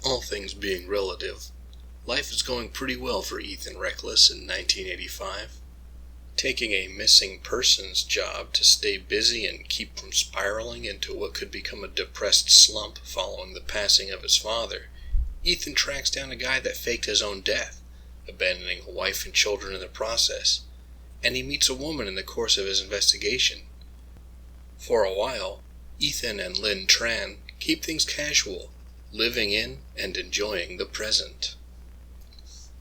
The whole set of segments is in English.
All things being relative, life is going pretty well for Ethan Reckless in 1985. Taking a missing persons job to stay busy and keep from spiraling into what could become a depressed slump following the passing of his father, Ethan tracks down a guy that faked his own death, abandoning a wife and children in the process, and he meets a woman in the course of his investigation. For a while, Ethan and Lynn Tran keep things casual, living in and enjoying the present.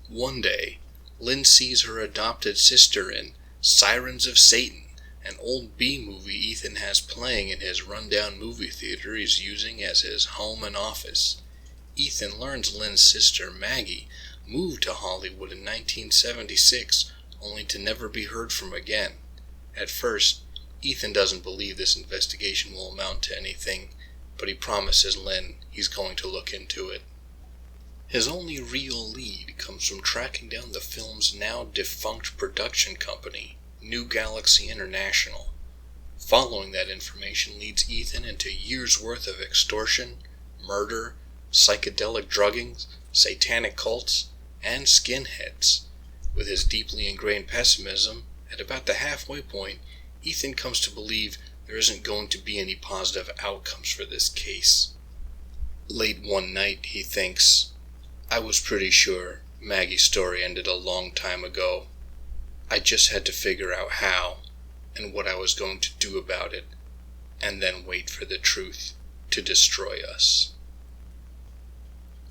One day, Lynn sees her adopted sister in Sirens of Satan, an old B-movie Ethan has playing in his rundown movie theater he's using as his home and office. Ethan learns Lynn's sister, Maggie, moved to Hollywood in 1976, only to never be heard from again. At first, Ethan doesn't believe this investigation will amount to anything, but he promises Lynn he's going to look into it. His only real lead comes from tracking down the film's now defunct production company, New Galaxy International. Following that information leads Ethan into years' worth of extortion, murder, psychedelic druggings, satanic cults, and skinheads. With his deeply ingrained pessimism, at about the halfway point, Ethan comes to believe there isn't going to be any positive outcomes for this case. Late one night, he thinks, "I was pretty sure Maggie's story ended a long time ago. I just had to figure out how, and what I was going to do about it, and then wait for the truth to destroy us."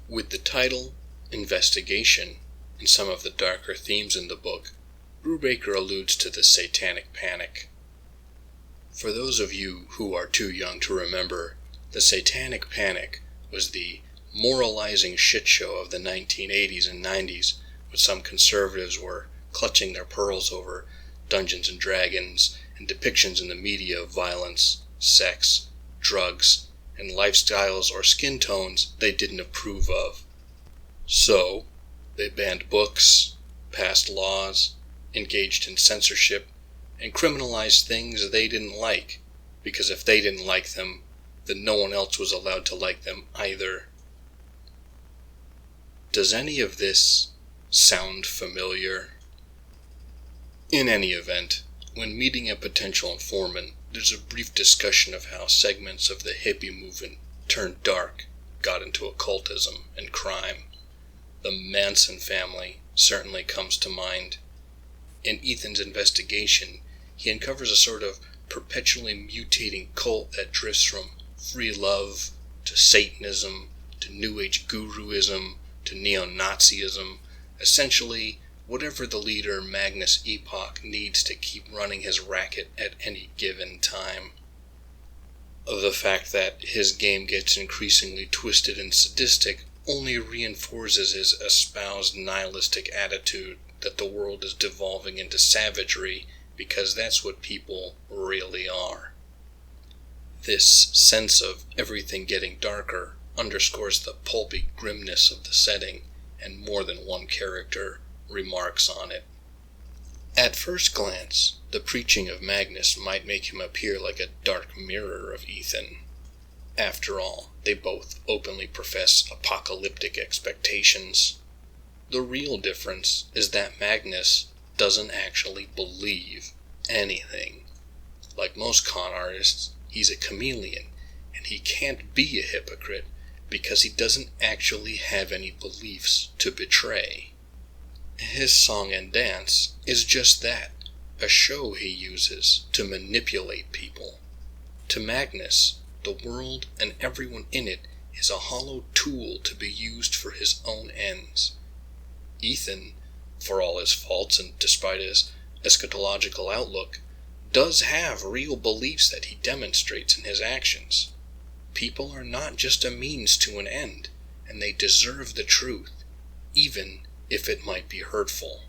With the title, Investigation, and some of the darker themes in the book, Brubaker alludes to the Satanic Panic. For those of you who are too young to remember, the Satanic Panic was the moralizing shitshow of the 1980s and 90s, when some conservatives were clutching their pearls over Dungeons and Dragons and depictions in the media of violence, sex, drugs, and lifestyles or skin tones they didn't approve of. So, they banned books, passed laws, engaged in censorship, and criminalized things they didn't like, because if they didn't like them, then no one else was allowed to like them either. Does any of this sound familiar? In any event, when meeting a potential informant, there's a brief discussion of how segments of the hippie movement turned dark, got into occultism and crime. The Manson family certainly comes to mind. In Ethan's investigation, he uncovers a sort of perpetually mutating cult that drifts from free love to Satanism to New Age guruism to neo-Nazism, essentially whatever the leader Magnus Epoch needs to keep running his racket at any given time. The fact that his game gets increasingly twisted and sadistic only reinforces his espoused nihilistic attitude that the world is devolving into savagery, because that's what people really are. This sense of everything getting darker underscores the pulpy grimness of the setting, and more than one character remarks on it. At first glance, the preaching of Magnus might make him appear like a dark mirror of Ethan. After all, they both openly profess apocalyptic expectations. The real difference is that Magnus doesn't actually believe anything. Like most con artists, he's a chameleon, and he can't be a hypocrite because he doesn't actually have any beliefs to betray. His song and dance is just that, a show he uses to manipulate people. To Magnus, the world and everyone in it is a hollow tool to be used for his own ends. Ethan, for all his faults and despite his eschatological outlook, does have real beliefs that he demonstrates in his actions. People are not just a means to an end, and they deserve the truth, even if it might be hurtful.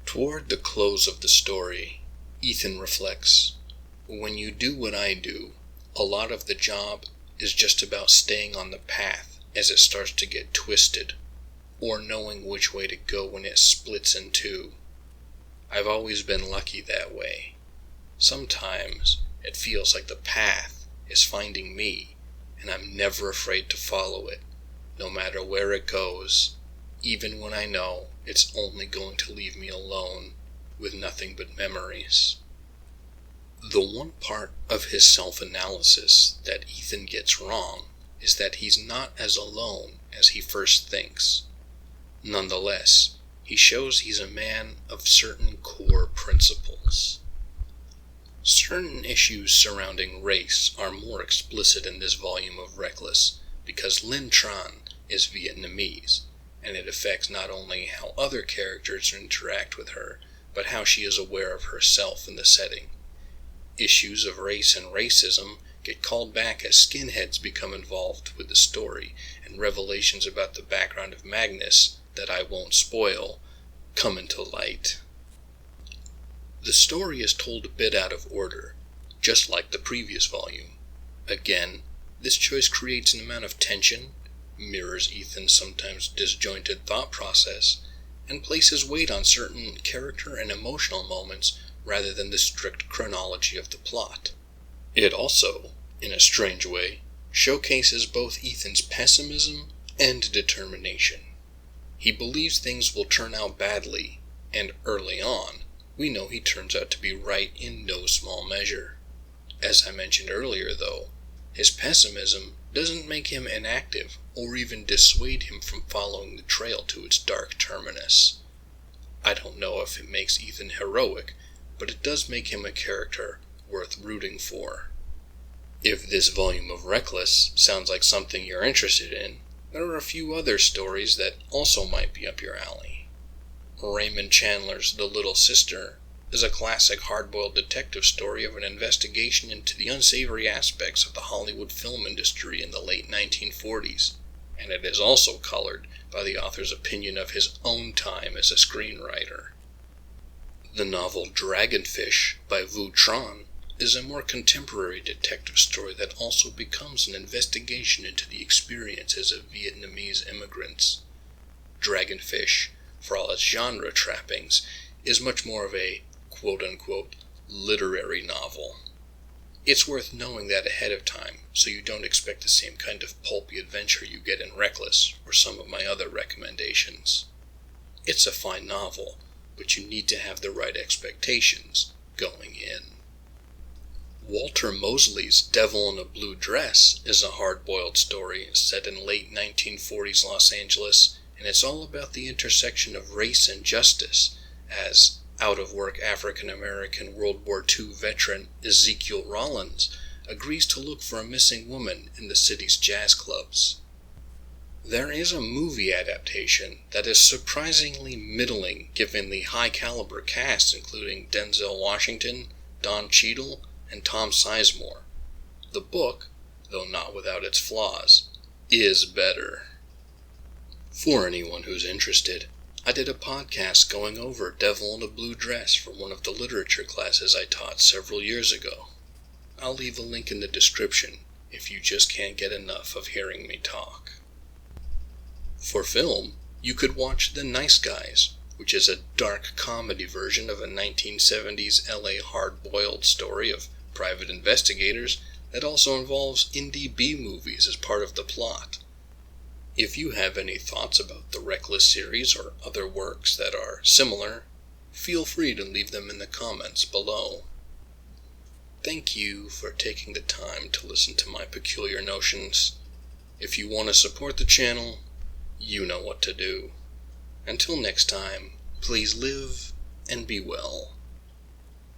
Toward the close of the story, Ethan reflects, "When you do what I do, a lot of the job is just about staying on the path as it starts to get twisted, or knowing which way to go when it splits in two. I've always been lucky that way. Sometimes it feels like the path is finding me, and I'm never afraid to follow it. no matter where it goes, even when I know it's only going to leave me alone with nothing but memories. The one part of his self-analysis that Ethan gets wrong is that he's not as alone as he first thinks. Nonetheless, he shows he's a man of certain core principles. Certain issues surrounding race are more explicit in this volume of Reckless because Linh Tran is Vietnamese, and it affects not only how other characters interact with her, but how she is aware of herself in the setting. Issues of race and racism get called back as skinheads become involved with the story, and revelations about the background of Magnus, that I won't spoil, come into light. The story is told a bit out of order, just like the previous volume. Again, this choice creates an amount of tension, mirrors Ethan's sometimes disjointed thought process, and places weight on certain character and emotional moments rather than the strict chronology of the plot. It also, in a strange way, showcases both Ethan's pessimism and determination. He believes things will turn out badly, and early on, we know he turns out to be right in no small measure. As I mentioned earlier, though, his pessimism doesn't make him inactive or even dissuade him from following the trail to its dark terminus. I don't know if it makes Ethan heroic, but it does make him a character worth rooting for. If this volume of Reckless sounds like something you're interested in, there are a few other stories that also might be up your alley. Raymond Chandler's The Little Sister is a classic hard-boiled detective story of an investigation into the unsavory aspects of the Hollywood film industry in the late 1940s, and it is also colored by the author's opinion of his own time as a screenwriter. The novel Dragonfish by Vu Tran is a more contemporary detective story that also becomes an investigation into the experiences of Vietnamese immigrants. Dragonfish, for all its genre trappings, is much more of a quote-unquote literary novel. It's worth knowing that ahead of time, so you don't expect the same kind of pulpy adventure you get in Reckless or some of my other recommendations. It's a fine novel, but you need to have the right expectations going in. Walter Mosley's Devil in a Blue Dress is a hard-boiled story set in late 1940s Los Angeles, and it's all about the intersection of race and justice, as out-of-work African-American World War II veteran Ezekiel Rollins agrees to look for a missing woman in the city's jazz clubs. There is a movie adaptation that is surprisingly middling given the high-caliber cast including Denzel Washington, Don Cheadle, and Tom Sizemore. The book, though not without its flaws, is better. For anyone who's interested, I did a podcast going over Devil in a Blue Dress for one of the literature classes I taught several years ago. I'll leave a link in the description if you just can't get enough of hearing me talk. For film, you could watch The Nice Guys, which is a dark comedy version of a 1970s LA hard-boiled story of private investigators that also involves indie B-movies as part of the plot. If you have any thoughts about the Reckless series or other works that are similar, feel free to leave them in the comments below. Thank you for taking the time to listen to my peculiar notions. If you want to support the channel, you know what to do. Until next time, please live and be well.